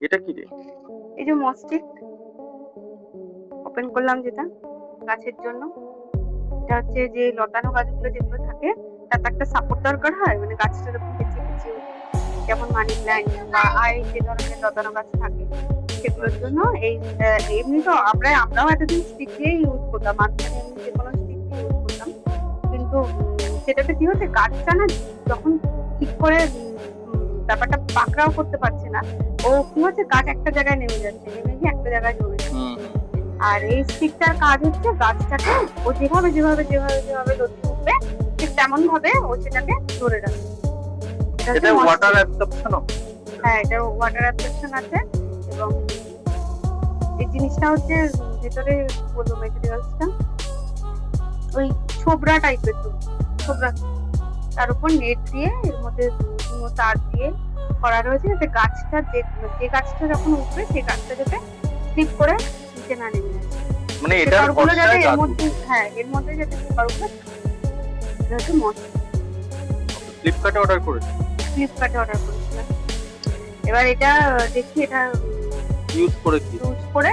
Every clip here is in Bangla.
এটা কি রে? এই যে মস্টিক ওপেন করলাম যেটা গাছের জন্য, এটা হচ্ছে যে লতানো গাছগুলো যেগুলো থাকে তার তো একটা সাপোর্ট দরকার হয়, মানে গাছটা যখন পেঁচিয়ে পেঁচিয়ে উঠে, যেমন মানি প্ল্যান্ট বা যে ধরনের লতানো গাছ থাকে সেগুলোর জন্য এই এমনি তো আমরাও এতদিন স্টিক দিয়ে ইউজ করতাম, মাঝখানে এমনি যে কোনো স্টিক দিয়ে ইউজ করতাম, কিন্তু সেটাতে কি হচ্ছে গাছটা না যখন ঠিক করে ব্যাপারটা পাকড়াও করতে পারছে না, ও কি হচ্ছে গাছ একটা জায়গায় নেমে যাচ্ছে, নেমে গিয়ে একটা জায়গায় জমে যাচ্ছে। আর এই স্টিকটার কাজ হচ্ছে গাছটাকে ও যেভাবে যেভাবে যেভাবে যেভাবে লতিয়ে উঠবে ঠিক তেমন ভাবে ও সেটাকে ধরে রাখবে। এটা ওয়াটার অ্যাবসর্পশন। হ্যাঁ, এটা ওয়াটার অ্যাবসর্পশন আছে, এবং এই জিনিসটা হচ্ছে ভেতরে বলবো ম্যাটেরিয়ালসটা ওই ছোবড়া টাইপের, তো ছোবড়া, তার উপর নেট দিয়ে এর মধ্যে তার দিয়ে করা রয়েছে যাতে গাছটা যে গাছটা যখন উঠবে সেই গাছটা যাতে স্লিপ করে নিচে না নেমে যায়, মানে এটার পেপারগুলো যাতে ভরসায় এর গাছ মধ্যে, হ্যাঁ এর মধ্যে যাতে পেপারগুলো, এটা হচ্ছে মশলা। ফ্লিপকার্টে অর্ডার করেছি। ফ্লিপকার্টে অর্ডার করেছিলাম। এবার এটা দেখি, এটা ইউজ করে কি? ইউজ করে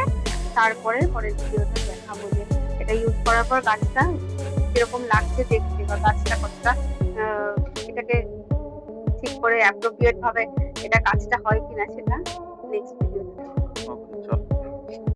তারপরে পরের ভিডিওতে দেখাবো যে এটা ইউজ করার পর গাছটা কিরকম লাগছে দেখতে, বা গাছটা কতটা এটাকে ঠিক করে অ্যাপ্রোপ্রিয়েট ভাবে এটা কাজটা হয় কিনা সেটা নেক্সট ভিডিও